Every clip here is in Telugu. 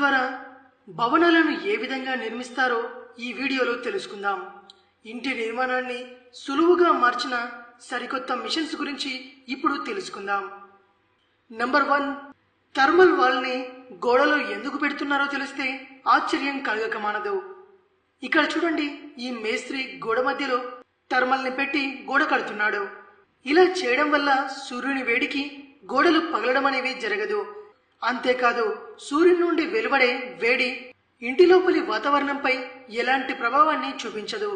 ద్వారా భవనాలను ఏ విధంగా నిర్మిస్తారో ఈ వీడియోలో తెలుసుకుందాం. ఇంటి నిర్మాణాన్ని సులువుగా మార్చిన సరికొత్త మిషన్స్ గురించి ఇప్పుడు తెలుసుకుందాం. నంబర్ 1, థర్మల్ వాల్ని గోడలో ఎందుకు పెడుతున్నారో తెలిస్తే ఆశ్చర్యం కలగక మానదు. ఇక్కడ చూడండి, ఈ మేస్త్రి గోడ మధ్యలో థర్మల్ని పెట్టి గోడ కడుతున్నాడు. ఇలా చేయడం వల్ల సూర్యుని వేడికి గోడలు పగలడం అనేవి జరగదు. అంతేకాదు, సూర్యుని నుండి వెలువడే వేడి ఇంటి లోపలి వాతావరణంపై ఎలాంటి ప్రభావాన్ని చూపించదు.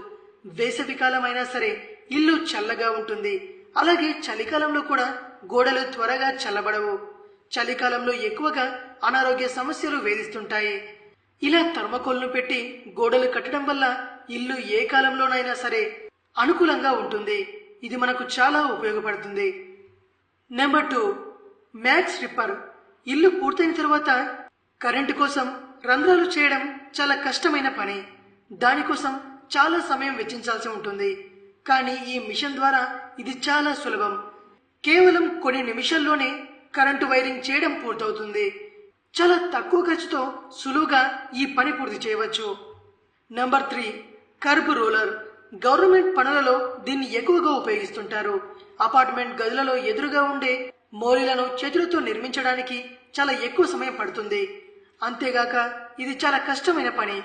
వేసవి కాలమైనా సరే ఇల్లు చల్లగా ఉంటుంది. అలాగే చలికాలంలో కూడా గోడలు త్వరగా చల్లబడవు. చలికాలంలో ఎక్కువగా అనారోగ్య సమస్యలు వేధిస్తుంటాయి. ఇలా థర్మకోల్ను పెట్టి గోడలు కట్టడం వల్ల ఇల్లు ఏ కాలంలోనైనా సరే అనుకూలంగా ఉంటుంది. ఇది మనకు చాలా ఉపయోగపడుతుంది. Number 2, mats ripper. ఇల్లు పూర్తయిన తర్వాత కరెంటు కోసం రంధ్రాలు చేయడం చాలా కష్టమైన పని. దానికోసం చాలా సమయం వెచ్చించాల్సి ఉంటుంది. కానీ ఈ మిషన్ ద్వారా ఇది చాలా సులభం. కేవలం కొన్ని నిమిషాల్లోనే కరెంటు వైరింగ్ చేయడం పూర్తవుతుంది. చాలా తక్కువ ఖర్చుతో సులువుగా ఈ పని పూర్తి చేయవచ్చు. Number 3, curb roller. గవర్నమెంట్ పనులలో దీన్ని ఎక్కువగా ఉపయోగిస్తుంటారు. అపార్ట్మెంట్ గదులలో ఎదురుగా ఉండే మోరీలను చేతులతో నిర్మించడానికి చాలా ఎక్కువ సమయం పడుతుంది. అంతేగాక ఇది చాలా కష్టమైన పని.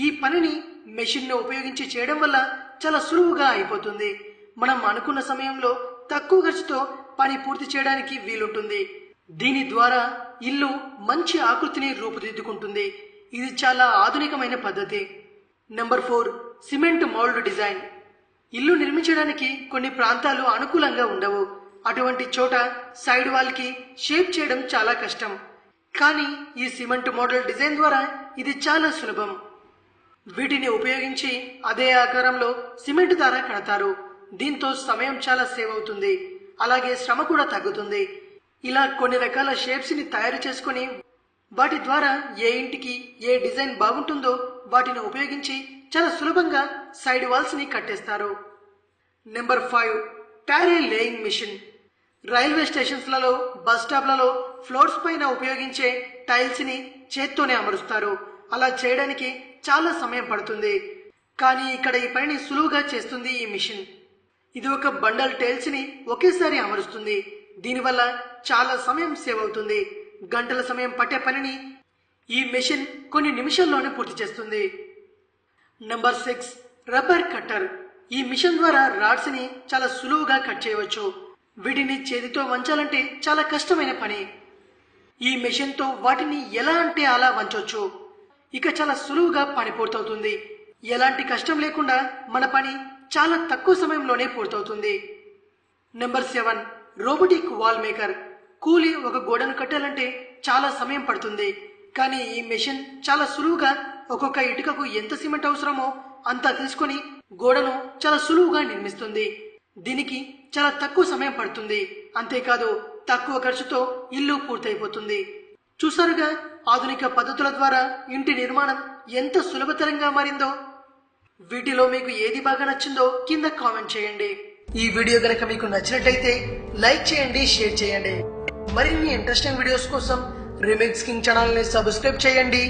ఈ పనిని మెషిన్ను ఉపయోగించి చేయడం వల్ల చాలా సులువుగా అయిపోతుంది. మనం అనుకున్న సమయంలో తక్కువ ఖర్చుతో పని పూర్తి చేయడానికి వీలుంటుంది. దీని ద్వారా ఇల్లు మంచి ఆకృతిని రూపుదిద్దుకుంటుంది. ఇది చాలా ఆధునికమైన పద్ధతి. Number 4, cement mould design. ఇల్లు నిర్మించడానికి కొన్ని ప్రాంతాలు అనుకూలంగా ఉండవు. అటువంటి చోట సైడ్ వాల్ కి షేప్ చేయడం చాలా కష్టం. కానీ ఈ సిమెంట్ మోడల్ డిజైన్ ద్వారా ఇది చాలా సులభం. వీటిని ఉపయోగించి అదే ఆకారంలో సిమెంట్ ద్వారా కడతారు. దీంతో సమయం చాలా సేవ్ అవుతుంది. అలాగే శ్రమ కూడా తగ్గుతుంది. ఇలా కొన్ని రకాల షేప్స్ ని తయారు చేసుకుని వాటి ద్వారా ఏ ఇంటికి ఏ డిజైన్ బాగుంటుందో వాటిని ఉపయోగించి చాలా సులభంగా సైడ్ వాల్స్ ని కట్టేస్తారు. నెంబర్ 5, టారే లేయింగ్ మిషన్. రైల్వే స్టేషన్స్లలో, బస్ స్టాప్లలో ఫ్లోర్స్ పైన ఉపయోగించే టైల్స్ ని చేత్తోనే అమరుస్తారు. అలా చేయడానికి చాలా సమయం పడుతుంది. కానీ ఇక్కడ ఈ పనిని సులువుగా చేస్తుంది ఈ మిషన్. ఇది ఒక బండల్ టైల్స్ ని ఒకేసారి అమరుస్తుంది. దీనివల్ల చాలా సమయం సేవ్ అవుతుంది. గంటల సమయం పట్టే పనిని ఈ మెషిన్ కొన్ని నిమిషాల్లోనే పూర్తి చేస్తుంది. Number 6, rubber cutter. ఈ మిషన్ ద్వారా రాడ్స్ ని చాలా సులువుగా కట్ చేయవచ్చు. వీటిని చేతితో వంచాలంటే చాలా కష్టమైన పని. ఈ మెషిన్ తో వాటిని ఎలా అంటే అలా వంచొచ్చు. ఇక చాలా సులువుగా పని పూర్తవుతుంది. ఎలాంటి కష్టం లేకుండా మన పని చాలా తక్కువ సమయంలోనే పూర్తవుతుంది. Number 7, robotic wall maker. కూలీ ఒక గోడను కట్టాలంటే చాలా సమయం పడుతుంది. కానీ ఈ మెషిన్ చాలా సులువుగా ఒక్కొక్క ఇటుకకు ఎంత సిమెంట్ అవసరమో అంతా తీసుకొని గోడను చాలా సులువుగా నిర్మిస్తుంది. దీనికి చాలా తక్కువ సమయం పడుతుంది. అంతేకాదు, తక్కువ ఖర్చుతో ఇల్లు పూర్తయిపోతుంది. చూసారుగా, ఆధునిక పద్ధతుల ద్వారా ఇంటి నిర్మాణం ఎంత సులభతరంగా మారిందో. వీటిలో మీకు ఏది బాగా నచ్చిందో కింద కామెంట్ చేయండి. ఈ వీడియో గనక మీకు నచ్చినట్లయితే లైక్ చేయండి, షేర్ చేయండి. మరిన్ని ఇంట్రెస్టింగ్ వీడియోస్ కోసం రీమిక్స్ కింగ్ ఛానల్ ని సబ్స్క్రైబ్ చేయండి.